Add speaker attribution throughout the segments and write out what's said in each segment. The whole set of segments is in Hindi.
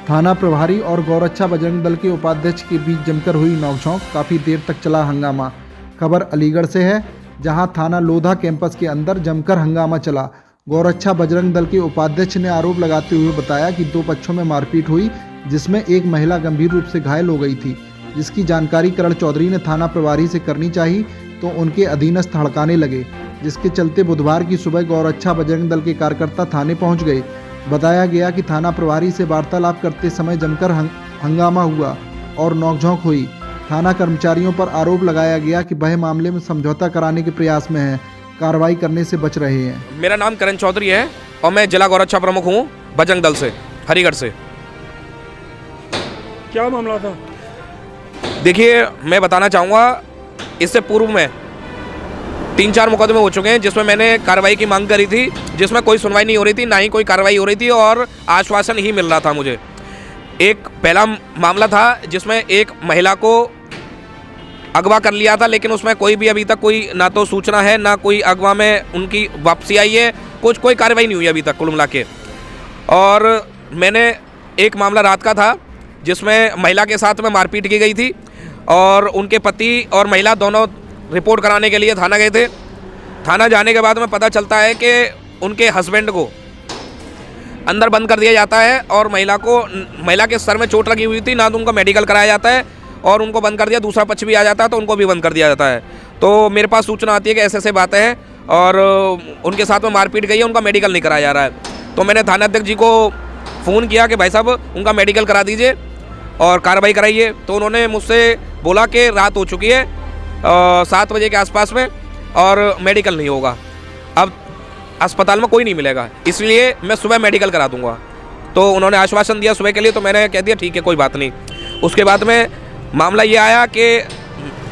Speaker 1: थाना प्रभारी और गौरक्षा बजरंग दल के उपाध्यक्ष के बीच जमकर हुई नोकझोंक। काफी देर तक चला हंगामा। खबर अलीगढ़ से है, जहां थाना लोधा कैंपस के अंदर जमकर हंगामा चला। गौरक्षा बजरंग दल के उपाध्यक्ष ने आरोप लगाते हुए बताया कि दो पक्षों में मारपीट हुई, जिसमें एक महिला गंभीर रूप से घायल हो गई थी, जिसकी जानकारी करण चौधरी ने थाना प्रभारी से करनी चाहिए तो उनके अधीनस्थ हड़काने लगे, जिसके चलते बुधवार की सुबह गौरक्षा बजरंग दल के कार्यकर्ता थाने पहुंच गए। बताया गया कि थाना प्रभारी से वार्तालाप करते समय जमकर हंगामा हुआ और नोकझोंक हुई। थाना कर्मचारियों पर आरोप लगाया गया कि वह मामले में समझौता कराने के प्रयास में हैं, कार्रवाई करने से बच रहे हैं।
Speaker 2: मेरा नाम करण चौधरी है और मैं जिला गौरक्षा प्रमुख हूँ बजरंग दल से, हरिगढ़ से।
Speaker 3: क्या मामला था?
Speaker 2: देखिए, मैं बताना चाहूँगा, इससे पूर्व में 3-4 मुकदमे हो चुके हैं जिसमें मैंने कार्रवाई की मांग करी थी, जिसमें कोई सुनवाई नहीं हो रही थी, ना ही कोई कार्रवाई हो रही थी और आश्वासन ही मिल रहा था मुझे। एक पहला मामला था जिसमें एक महिला को अगवा कर लिया था, लेकिन उसमें कोई भी अभी तक कोई ना तो सूचना है, ना कोई अगवा में उनकी वापसी आई है, कोई कार्रवाई नहीं हुई अभी तक कुल मिला के। और मैंने एक मामला रात का था जिसमें महिला के साथ में मारपीट की गई थी और उनके पति और महिला दोनों रिपोर्ट कराने के लिए थाना गए थे। थाना जाने के बाद में पता चलता है कि उनके हस्बैंड को अंदर बंद कर दिया जाता है और महिला के सर में चोट लगी हुई थी, ना तो उनका मेडिकल कराया जाता है और उनको बंद कर दिया। दूसरा पक्ष भी आ जाता है तो उनको भी बंद कर दिया जाता है। तो मेरे पास सूचना आती है कि ऐसे बातें हैं और उनके साथ में मारपीट गई है, उनका मेडिकल नहीं कराया जा रहा है। तो मैंने थाना अध्यक्ष जी को फ़ोन किया कि भाई साहब उनका मेडिकल करा दीजिए और कार्रवाई कराइए। तो उन्होंने मुझसे बोला कि रात हो चुकी है 7 बजे के आसपास में और मेडिकल नहीं होगा, अब अस्पताल में कोई नहीं मिलेगा, इसलिए मैं सुबह मेडिकल करा दूंगा। तो उन्होंने आश्वासन दिया सुबह के लिए, तो मैंने कह दिया ठीक है कोई बात नहीं। उसके बाद में मामला ये आया कि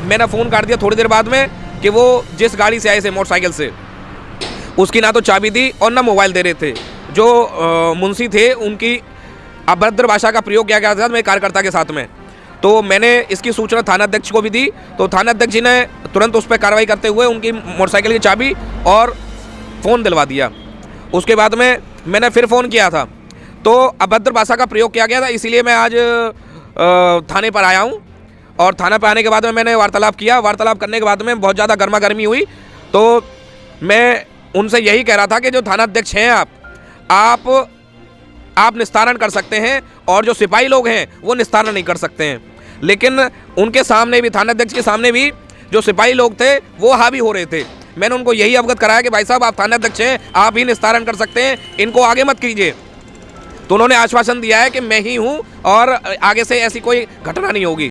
Speaker 2: मैंने फ़ोन काट दिया थोड़ी देर बाद में कि वो जिस गाड़ी से आए थे मोटरसाइकिल से, उसकी ना तो चाबी दी और ना मोबाइल दे रहे थे। जो मुंशी थे उनकी अभद्र भाषा का प्रयोग किया गया था मेरे कार्यकर्ता के साथ में। तो मैंने इसकी सूचना थाना अध्यक्ष को भी दी, तो थाना अध्यक्ष जी ने तुरंत उस पर कार्रवाई करते हुए उनकी मोटरसाइकिल की चाबी और फ़ोन दिलवा दिया। उसके बाद में मैंने फिर फ़ोन किया था तो अभद्र भाषा का प्रयोग किया गया था, इसीलिए मैं आज थाने पर आया हूँ। और थाना पर आने के बाद में मैंने वार्तालाप किया। वार्तालाप करने के बाद में बहुत ज़्यादा गर्मा गर्मी हुई। तो मैं उनसे यही कह रहा था कि जो थाना अध्यक्ष हैं आप निस्तारण कर सकते हैं और जो सिपाही लोग हैं वो निस्तारण नहीं कर सकते हैं। लेकिन उनके सामने भी, थाना अध्यक्ष के सामने भी जो सिपाही लोग थे वो हावी हो रहे थे। मैंने उनको यही अवगत कराया कि भाई साहब आप थाना अध्यक्ष हैं, आप ही निस्तारण कर सकते हैं, इनको आगे मत कीजिए। तो उन्होंने आश्वासन दिया है कि मैं ही हूँ और आगे से ऐसी कोई घटना नहीं होगी।